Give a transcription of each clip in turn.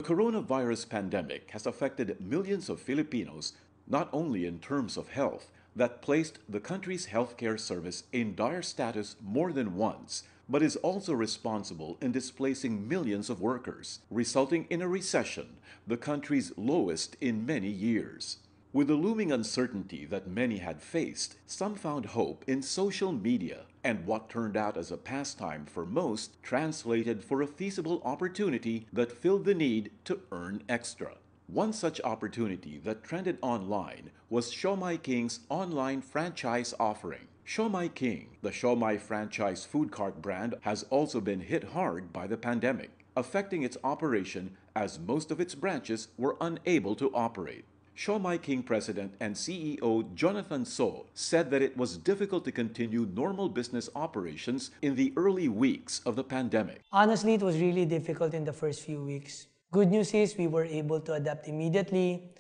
The coronavirus pandemic has affected millions of Filipinos, not only in terms of health, that placed the country's healthcare service in dire status more than once, but is also responsible in displacing millions of workers, resulting in a recession, the country's lowest in many years. With the looming uncertainty that many had faced, some found hope in social media, and what turned out as a pastime for most translated for a feasible opportunity that filled the need to earn extra. One such opportunity that trended online was Siomai King's online franchise offering. Siomai King, the Siomai franchise food cart brand, has also been hit hard by the pandemic, affecting its operation as most of its branches were unable to operate. Siomai King President and CEO Jonathan So said that it was difficult to continue normal business operations in the early weeks of the pandemic. Honestly, it was really difficult in the first few weeks. Good news is we were able to adapt immediately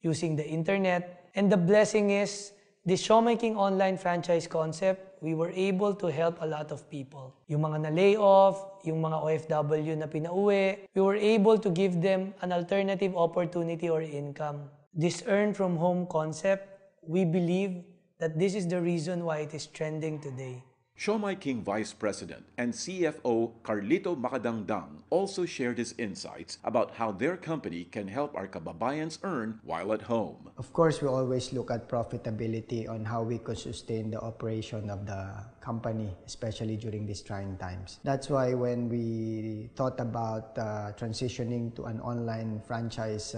using the internet. And the blessing is, this Siomai King online franchise concept, we were able to help a lot of people. Yung mga na-lay off, yung mga OFW na pinauwi, we were able to give them an alternative opportunity or income. This earn from home concept, we believe that this is the reason why it is trending today. Siomai King Vice President and CFO Carlito Macadangdang also shared his insights about how their company can help our kababayans earn while at home. Of course, we always look at profitability on how we could sustain the operation of the company, especially during these trying times. That's why when we thought about transitioning to an online franchise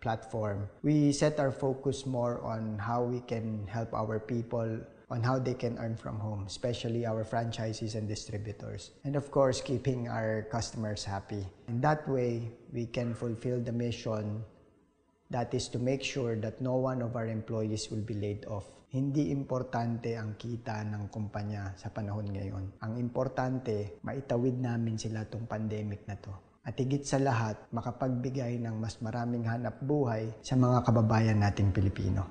platform, we set our focus more on how we can help our people on how they can earn from home, especially our franchisees and distributors. And of course, keeping our customers happy. In that way, we can fulfill the mission that is to make sure that no one of our employees will be laid off. Hindi importante ang kita ng kumpanya sa panahon ngayon. Ang importante, maitawid namin sila tong pandemic na to. At higit sa lahat, makapagbigay ng mas maraming hanap buhay sa mga kababayan nating Pilipino.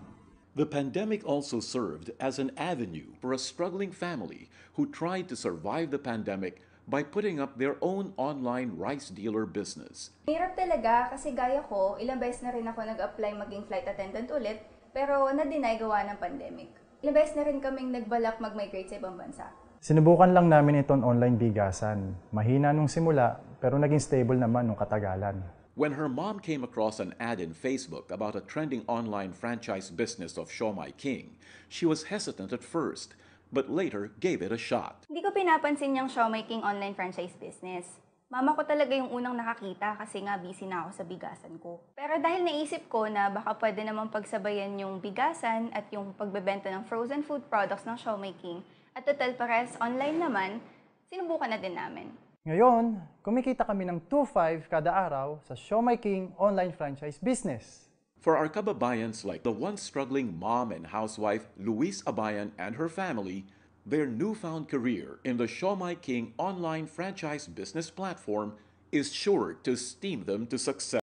The pandemic also served as an avenue for a struggling family who tried to survive the pandemic by putting up their own online rice dealer business. Hirap talaga kasi gaya ko, ilang beses na rin ako nag-apply maging flight attendant ulit, pero na-deny gawa ng pandemic. Ilang beses na rin kaming nagbalak mag-migrate sa ibang bansa. Sinubukan lang namin itong online bigasan. Mahina nung simula, pero naging stable naman nung katagalan. When her mom came across an ad in Facebook about a trending online franchise business of Siomai King, she was hesitant at first, but later gave it a shot. Hindi ko pinapansin yung Siomai King online franchise business. Mama ko talaga yung unang nakakita kasi nga busy na ako sa bigasan ko. Pero dahil naisip ko na baka pwede naman pagsabayan yung bigasan at yung pagbebenta ng frozen food products ng Siomai King, at total pares online naman, sinubukan na din namin. Ngayon, kumikita kami ng 2.5 kada araw sa Siomai King online franchise business. For our kababayans like the once struggling mom and housewife Luis Abayan and her family, their newfound career in the Siomai King online franchise business platform is sure to steam them to success.